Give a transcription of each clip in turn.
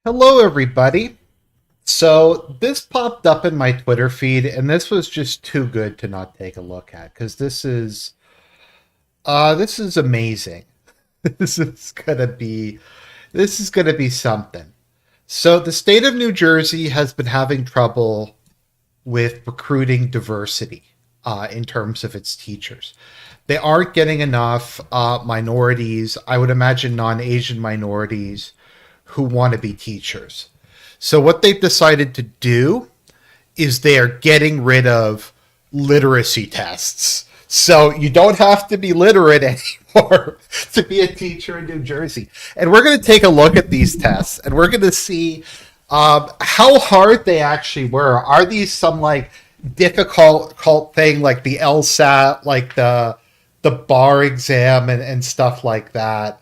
Hello, everybody. So this popped up in my Twitter feed, and this was just too good to not take a look at because this is amazing. This is gonna be this is gonna be something. So the state of New Jersey has been having trouble with recruiting diversity in terms of its teachers. They aren't getting enough minorities. I would imagine non-Asian minorities who want to be teachers. So what they've decided to do is they are getting rid of literacy tests. So you don't have to be literate anymore to be a teacher in New Jersey. And we're going to take a look at these tests and we're going to see how hard they actually were. Are these some like difficult thing like the LSAT, like the bar exam and stuff like that?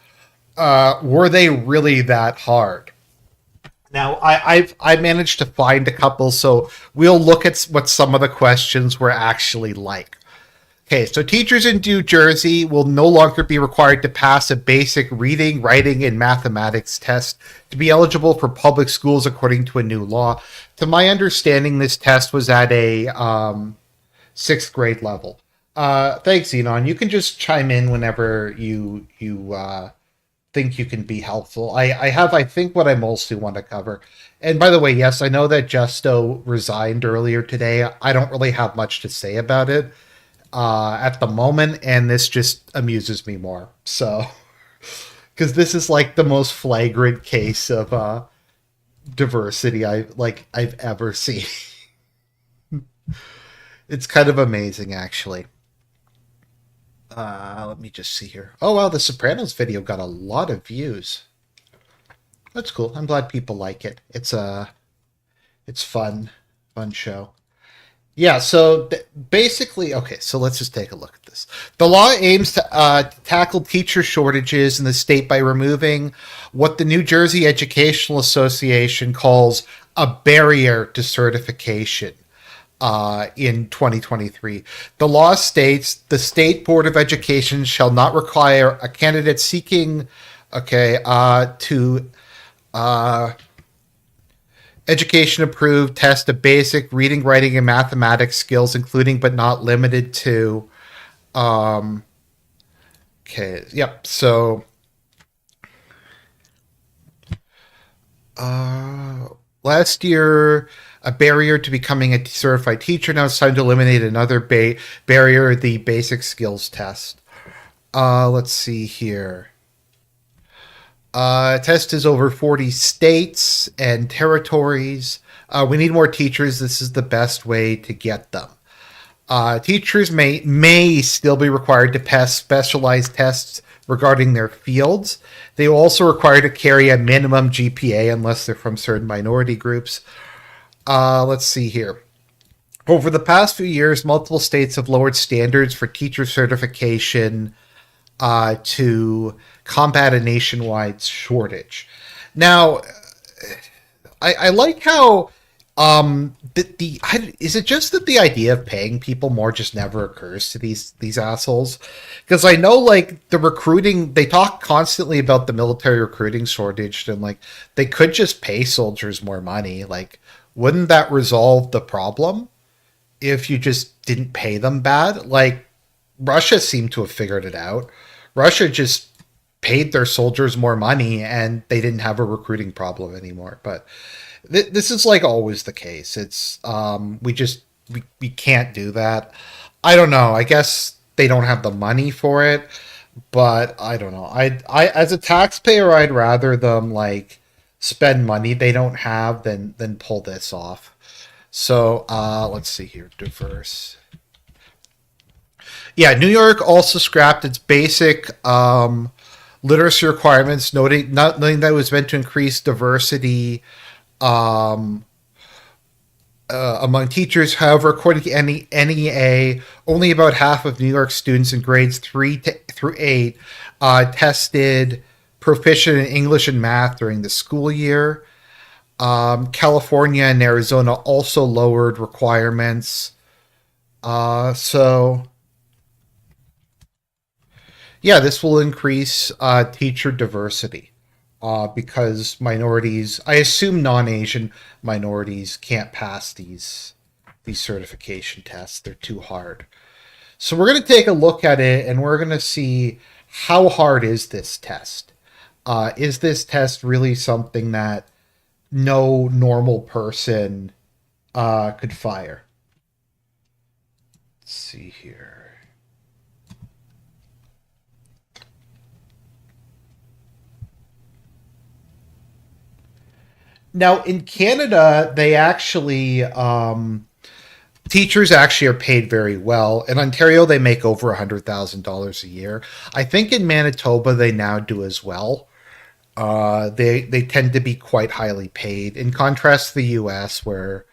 Were they really that hard? Now, I managed to find a couple, so we'll look at what some of the questions were actually like. Okay, so teachers in New Jersey will no longer be required to pass a basic reading, writing, and mathematics test to be eligible for public schools according to a new law. To my understanding, this test was at a sixth grade level. Thanks, Xenon. You can just chime in whenever you think you can be helpful. I have, I think, what I mostly want to cover. And by the way, yes, I know that Justo resigned earlier today. I don't really have much to say about it at the moment, and this just amuses me more. So, because this is like the most flagrant case of diversity I've ever seen. It's kind of amazing, actually. Let me just see here. Oh wow, the Sopranos video got a lot of views. That's cool. I'm glad people like it. It's fun show. Yeah. So basically, okay. So let's just take a look at this. The law aims to tackle teacher shortages in the state by removing what the New Jersey Educational Association calls a barrier to certification in 2023. The law states the State Board of Education shall not require a candidate seeking, to education approved test of basic reading, writing, and mathematics skills, including but not limited to. Yep. So, last year, a barrier to becoming a certified teacher. Now it's time to eliminate another barrier, the basic skills test. Let's see here. Test is over 40 states and territories. We need more teachers. This is the best way to get them. Teachers may still be required to pass specialized tests regarding their fields. They will also require to carry a minimum GPA unless they're from certain minority groups. Let's see here. Over the past few years, multiple states have lowered standards for teacher certification to combat a nationwide shortage. Now, I like how is it just that the idea of paying people more just never occurs to these assholes? Because I know like the recruiting, they talk constantly about the military recruiting shortage, and like they could just pay soldiers more money. Like, wouldn't that resolve the problem if you just didn't pay them bad? Like, Russia seemed to have figured it out. Russia just paid their soldiers more money and they didn't have a recruiting problem anymore. But this is like always the case. It's we can't do that. I don't know. I guess they don't have the money for it, but I don't know. I as a taxpayer, I'd rather them like spend money they don't have than pull this off. So let's see here. Diverse. Yeah, New York also scrapped its basic literacy requirements, noting that it was meant to increase diversity among teachers. However, according to NEA, only about half of New York students in grades 3 through 8 tested proficient in English and math during the school year. California and Arizona also lowered requirements. So, yeah, this will increase teacher diversity. because minorities, I assume non-Asian minorities, can't pass these certification tests. They're too hard. So we're going to take a look at it, and we're going to see how hard is this test. Is this test really something that no normal person could fire? Let's see here. Now, in Canada, they actually, teachers actually are paid very well. In Ontario, they make over $100,000 a year. I think in Manitoba, they now do as well. They tend to be quite highly paid, in contrast to the U.S., where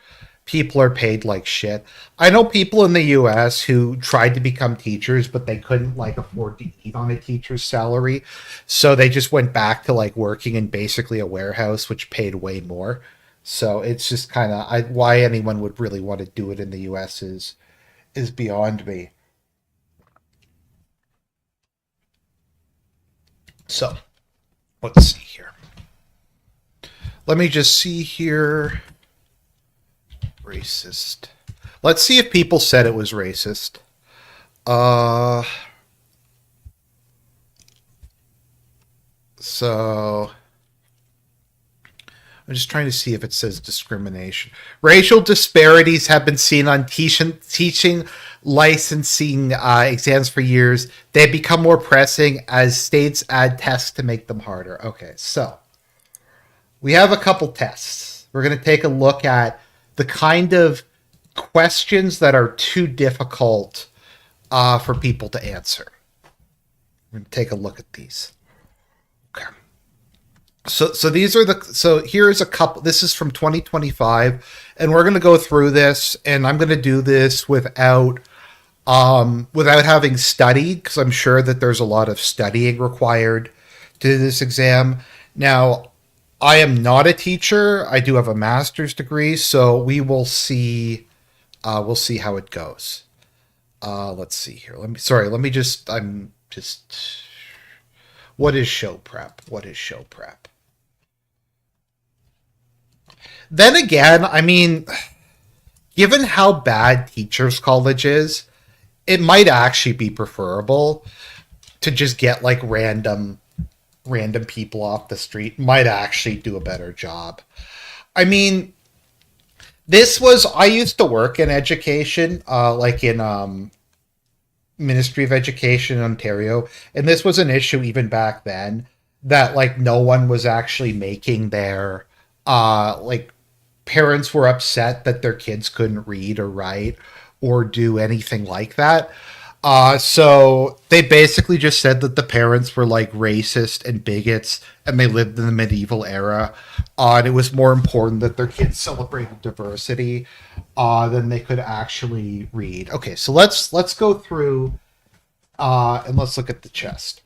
people are paid like shit. I know people in the U.S. who tried to become teachers, but they couldn't afford to eat on a teacher's salary, so they just went back to working in basically a warehouse, which paid way more. So it's just kind of why anyone would really want to do it in the U.S. is beyond me. So let's see here. Let me just see here. Racist. Let's see if people said it was racist. So I'm just trying to see if it says discrimination. Racial disparities have been seen on teaching licensing exams for years. They become more pressing as states add tests to make them harder. Okay, so we have a couple tests. We're going to take a look at the kind of questions that are too difficult for people to answer. We're going to take a look at these. Okay. So these are here's a couple. This is from 2025, and we're going to go through this, and I'm going to do this without having studied, because I'm sure that there's a lot of studying required to do this exam. Now, I am not a teacher. I do have a master's degree, so we will see. We'll see how it goes. Let's see here. What is show prep? What is show prep? Then again, I mean, given how bad teachers' college is, it might actually be preferable to just get random people off the street. Might actually do a better job. I mean, I used to work in education, in Ministry of Education in Ontario, and this was an issue even back then, that no one was actually making their parents were upset that their kids couldn't read or write or do anything like that. So they basically just said that the parents were racist and bigots, and they lived in the medieval era. And it was more important that their kids celebrated diversity than they could actually read. Okay, so let's go through and let's look at the test.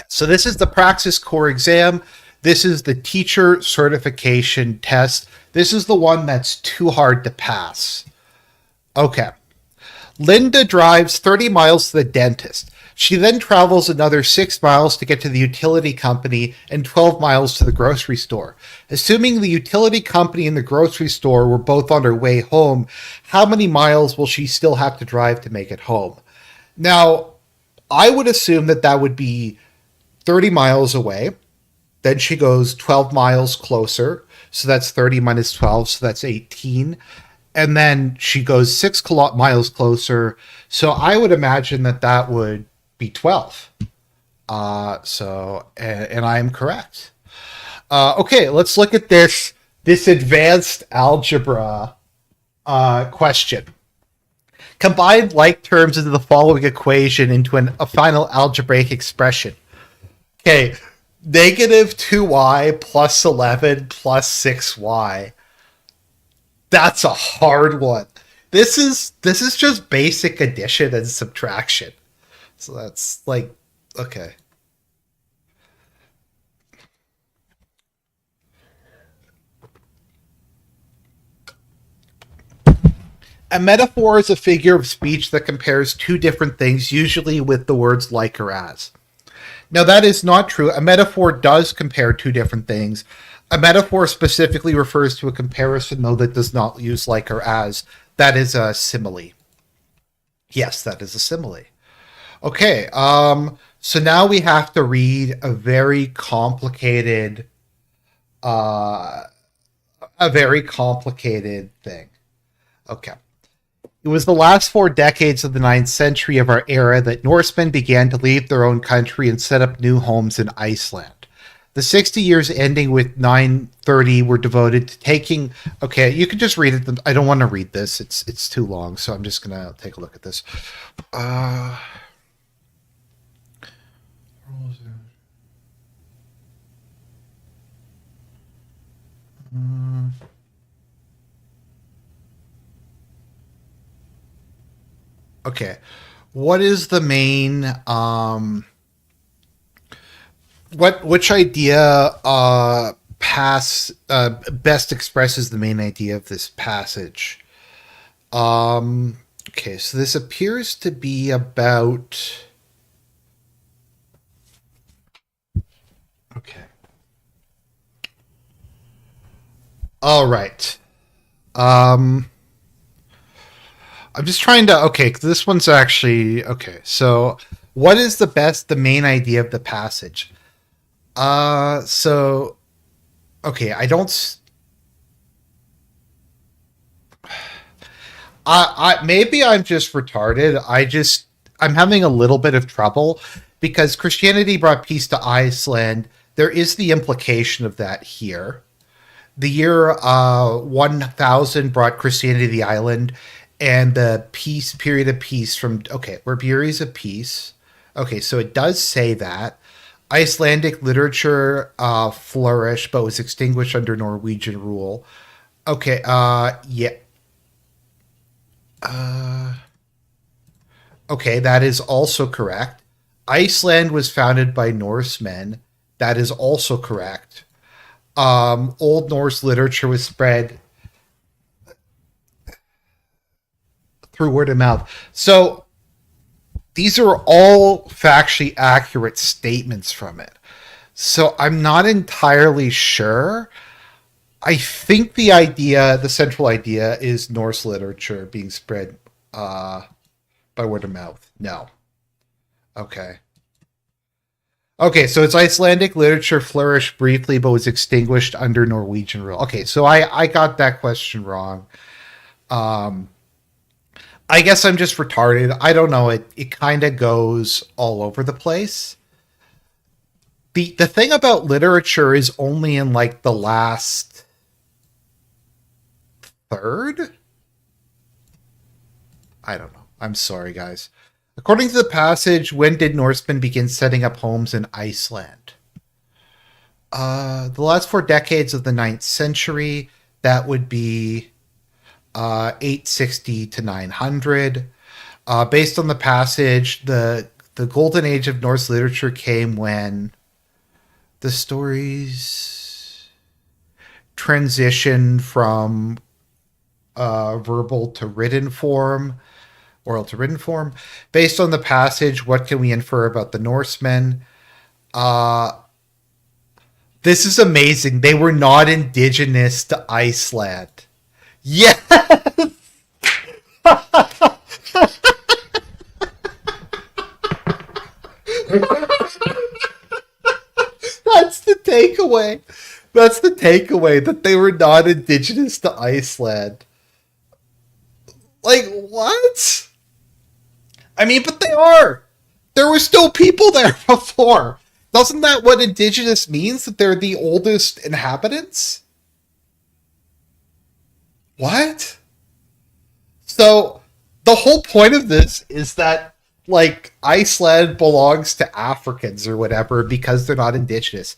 So this is the Praxis Core exam. This is the teacher certification test. This is the one that's too hard to pass. Okay. Linda drives 30 miles to the dentist. She then travels another 6 miles to get to the utility company and 12 miles to the grocery store. Assuming the utility company and the grocery store were both on her way home, how many miles will she still have to drive to make it home? Now, I would assume that would be 30 miles away. Then she goes 12 miles closer. So that's 30 minus 12. So that's 18. And then she goes 6 miles closer. So I would imagine that would be 12. And I am correct. Okay, let's look at this advanced algebra question. Combine like terms into the following equation into a final algebraic expression. Okay, negative 2y plus 11 plus 6y. That's a hard one. This is just basic addition and subtraction. So that's okay. A metaphor is a figure of speech that compares two different things, usually with the words like or as. Now, that is not true. A metaphor does compare two different things. A metaphor specifically refers to a comparison, though, that does not use like or as. That is a simile. Yes, that is a simile. Okay, so now we have to read uh, a very complicated thing. Okay. It was the last 4 decades of the ninth century of our era that Norsemen began to leave their own country and set up new homes in Iceland. The 60 years ending with 930 were devoted to taking. Okay, you can just read it. I don't want to read this. It's too long, so I'm just gonna take a look at this. Uh, okay, what is the main which idea best expresses the main idea of this passage? Okay, so this appears to be about. Okay. All right. Um, I'm just trying to. Okay, this one's actually okay. So, what is the main idea of the passage? So okay, I don't. Maybe I'm just retarded. I'm having a little bit of trouble because Christianity brought peace to Iceland. There is the implication of that here. The year 1000 brought Christianity to the island, and the peace period of peace from okay, we're periods of peace. Okay, so it does say that Icelandic literature flourished, but was extinguished under Norwegian rule. Okay, yeah. Uh, okay, that is also correct. Iceland was founded by Norsemen. That is also correct. Old Norse literature was spread through word of mouth. So these are all factually accurate statements from it. So I'm not entirely sure. I think the central idea is Norse literature being spread by word of mouth. No. Okay. Okay, so it's Icelandic literature flourished briefly but was extinguished under Norwegian rule. Okay, so I got that question wrong. Um, I guess I'm just retarded. I don't know. It kind of goes all over the place. The thing about literature is only in like the last third. I don't know. I'm sorry, guys. According to the passage, when did Norsemen begin setting up homes in Iceland? The last 4 decades of the ninth century. That would be 860 to 900. Based on the passage, the golden age of Norse literature came when the stories transitioned from verbal to written form, oral to written form. Based on the passage, what can we infer about the Norsemen? Uh, this is amazing. They were not indigenous to Iceland. Yeah. That's the takeaway. That's the takeaway, that they were not indigenous to Iceland. Like, what? I mean, but they are. There were still people there before. Doesn't that what indigenous means? That they're the oldest inhabitants? What? So, the whole point of this is that, like, Iceland belongs to Africans or whatever because they're not indigenous.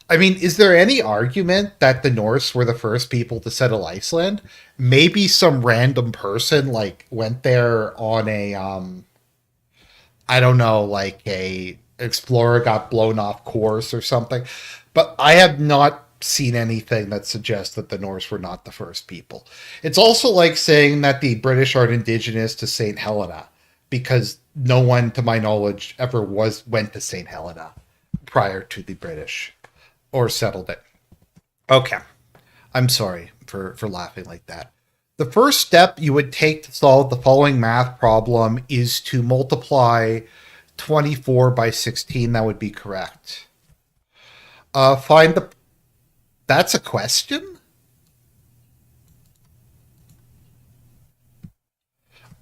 I mean, is there any argument that the Norse were the first people to settle Iceland? Maybe some random person, like, went there on a, I don't know, like a explorer got blown off course or something. But I have not seen anything that suggests that the Norse were not the first people. It's also like saying that the British aren't indigenous to St. Helena. because no one, to my knowledge, ever went to St. Helena prior to the British or settled it. Okay. I'm sorry for laughing like that. The first step you would take to solve the following math problem is to multiply 24 by 16. That would be correct. Find the... That's a question?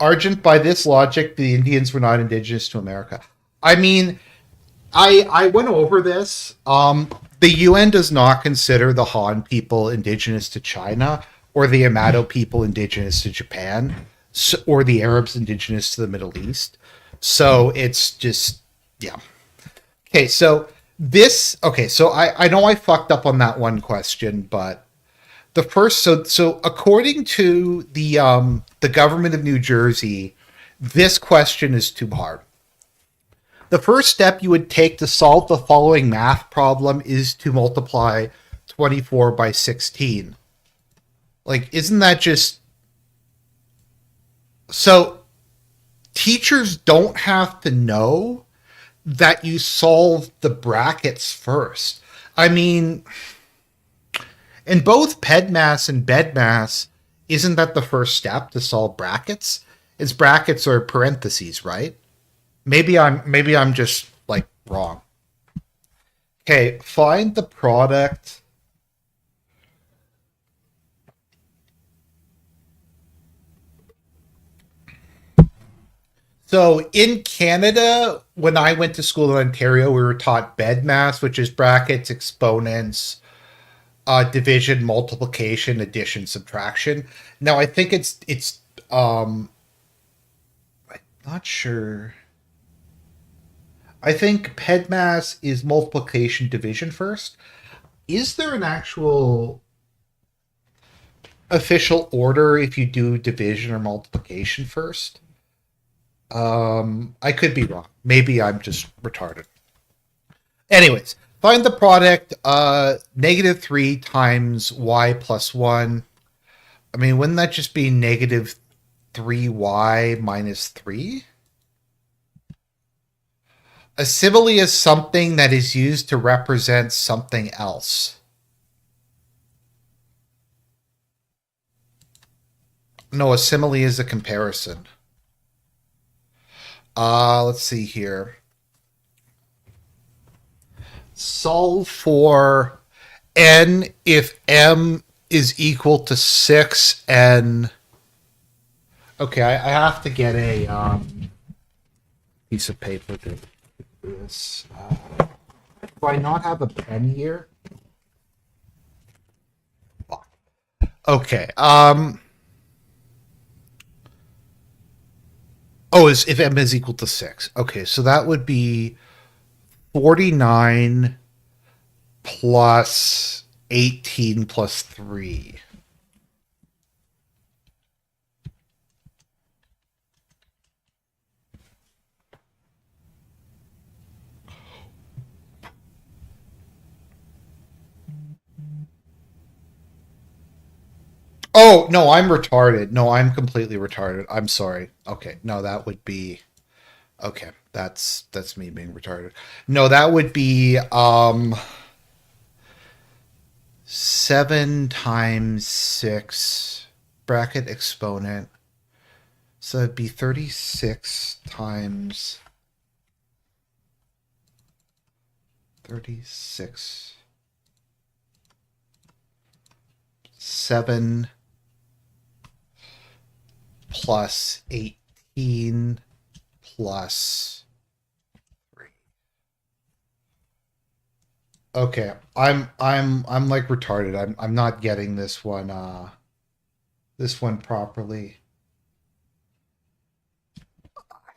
Argent, by this logic, the Indians were not indigenous to America. I mean, I went over this. The UN does not consider the Han people indigenous to China, or the Yamato people indigenous to Japan, or the Arabs indigenous to the Middle East. So it's just, yeah. Okay, so I know I fucked up on that one question, but the first, so according to the government of New Jersey, this question is too hard. The first step you would take to solve the following math problem is to multiply 24 by 16. Like, isn't that just... So, teachers don't have to know that you solve the brackets first. I mean, in both PEDMAS and BEDMAS, isn't that the first step to solve brackets? It's brackets or parentheses, right? Maybe I'm just like wrong. Okay, find the product. So in Canada, when I went to school in Ontario, we were taught BEDMAS, which is brackets, exponents, division, multiplication, addition, subtraction. Now I think it's I'm not sure. I think PEDMAS is multiplication division first. Is there an actual official order if you do division or multiplication first? I could be wrong. Maybe I'm just retarded. Anyways, find the product -3 times y plus 1. I mean, wouldn't that just be -3y minus 3? A simile is something that is used to represent something else. No, a simile is a comparison. Let's see here. Solve for n if m is equal to 6 and... Okay, I have to get a piece of paper to do this. Do I not have a pen here? Okay. Oh, is if m is equal to 6. Okay, so that would be 49 plus 18 plus 3. Oh, no, I'm retarded. No, I'm completely retarded. I'm sorry. Okay, no, that would be... Okay, that's me being retarded. No, that would be 7 times 6 bracket exponent. So it'd be 36 times 36 7 plus 18 plus 3. Okay, I'm like retarded. I'm not getting this one properly.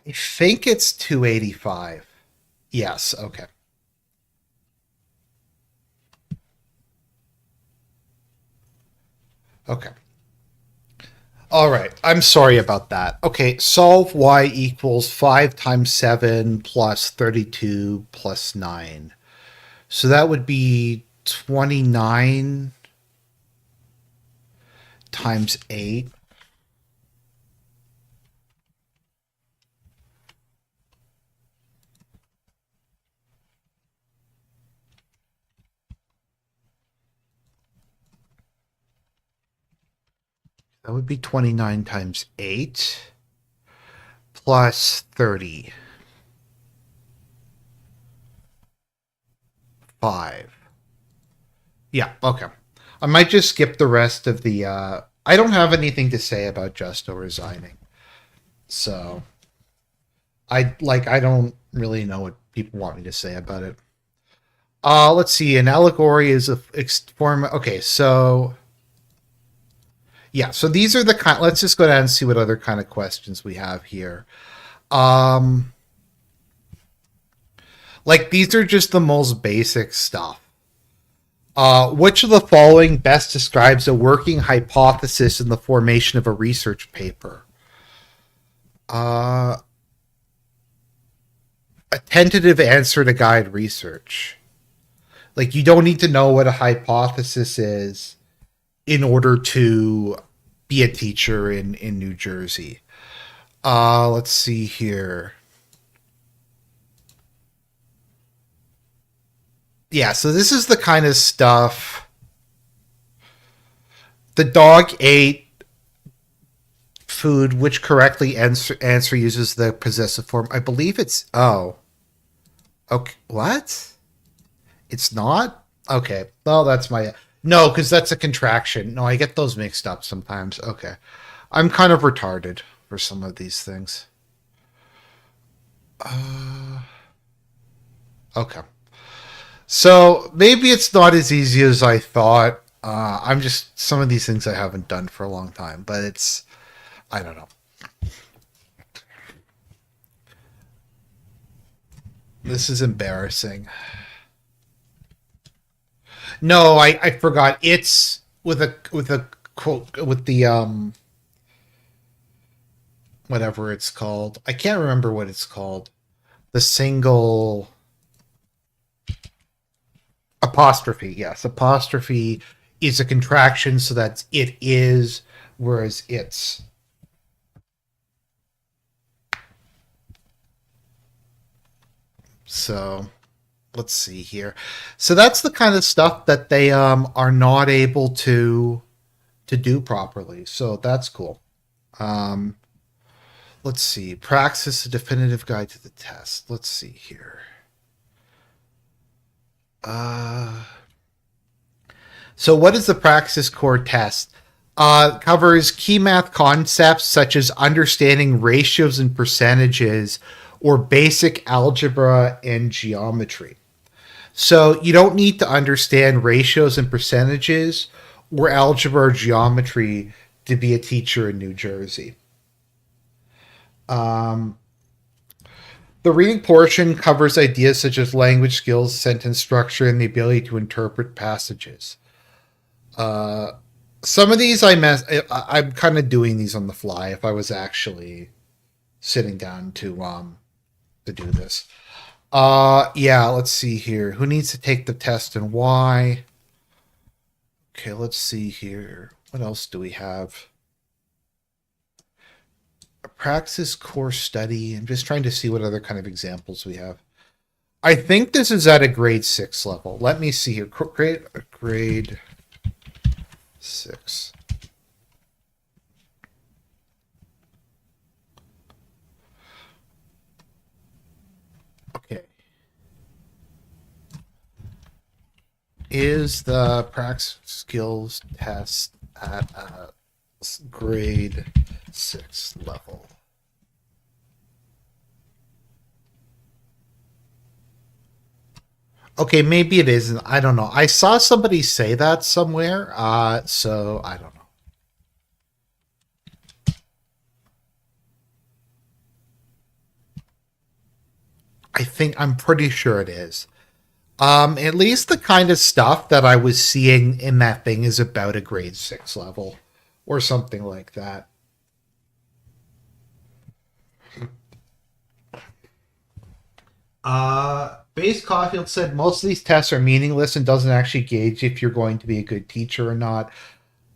I think it's 285. Yes, okay. Okay. All right. I'm sorry about that. Okay. Solve y equals 5 times 7 plus 32 plus 9. So that would be 29 times 8. That would be 29 times 8 plus 30. 5. Yeah, okay. I might just skip the rest of the I don't have anything to say about Justo resigning. So I don't really know what people want me to say about it. Let's see. An allegory is a form. Okay, so yeah, so these are the kind. Let's just go down and see what other kind of questions we have here. Um, like these are just the most basic stuff. Which of the following best describes a working hypothesis in the formation of a research paper? A tentative answer to guide research. Like you don't need to know what a hypothesis is in order to be a teacher in New Jersey. Let's see here. Yeah, so this is the kind of stuff. The dog ate food which correctly answer uses the possessive form. I believe it's okay. What? It's not? Okay. Well, that's my no, because that's a contraction. No, I get those mixed up sometimes. Okay. I'm kind of retarded for some of these things. Okay. So maybe it's not as easy as I thought. I'm just some of these things I haven't done for a long time, but it's I don't know. This is embarrassing. No, I forgot. It's with a quote with the whatever it's called. I can't remember what it's called. The single apostrophe. Yes, apostrophe is a contraction, so that's it is, whereas it's. So let's see here. So that's the kind of stuff that they are not able to do properly. So that's cool. Let's see. Praxis, a definitive guide to the test. Let's see here. So what is the Praxis core test? Covers key math concepts such as understanding ratios and percentages or basic algebra and geometry. So you don't need to understand ratios and percentages or algebra or geometry to be a teacher in New Jersey. The reading portion covers ideas such as language skills, sentence structure, and the ability to interpret passages. Some of these I'm kind of doing these on the fly if I was actually sitting down to do this. Yeah, let's see here. Who needs to take the test and why? Okay, let's see here. What else do we have? A Praxis course study. I'm just trying to see what other kind of examples we have. I think this is at a grade 6 level. Let me see here. Grade 6. Okay. Is the Praxis skills test at a grade 6 level? Okay, maybe it isn't. I don't know. I saw somebody say that somewhere, so I don't know. I'm pretty sure it is. At least the kind of stuff that I was seeing in that thing is about a grade 6 level or something like that. Base Caulfield said most of these tests are meaningless and doesn't actually gauge if you're going to be a good teacher or not.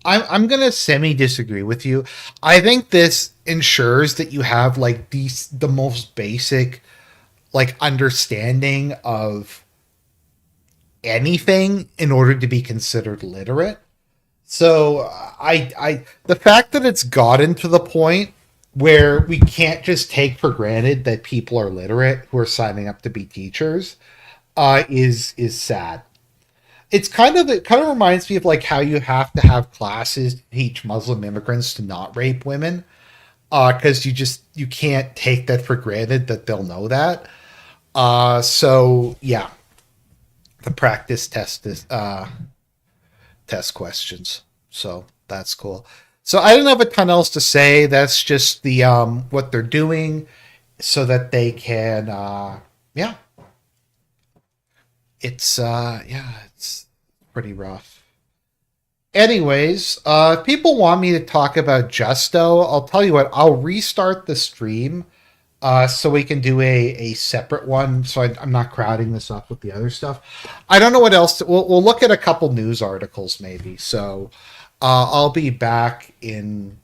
I'm going to semi disagree with you. I think this ensures that you have like the most basic like understanding of anything in order to be considered literate. So the fact that it's gotten to the point where we can't just take for granted that people are literate who are signing up to be teachers is sad. It kind of reminds me of like how you have to have classes to teach Muslim immigrants to not rape women, because you can't take that for granted that they'll know that. So yeah, the practice test questions. So that's cool. So I don't have a ton else to say. That's just the what they're doing so that they can yeah. It's pretty rough. Anyways, if people want me to talk about Justo, I'll tell you what, I'll restart the stream so we can do a separate one. So I'm not crowding this up with the other stuff. I don't know what else. We'll look at a couple news articles maybe. So I'll be back in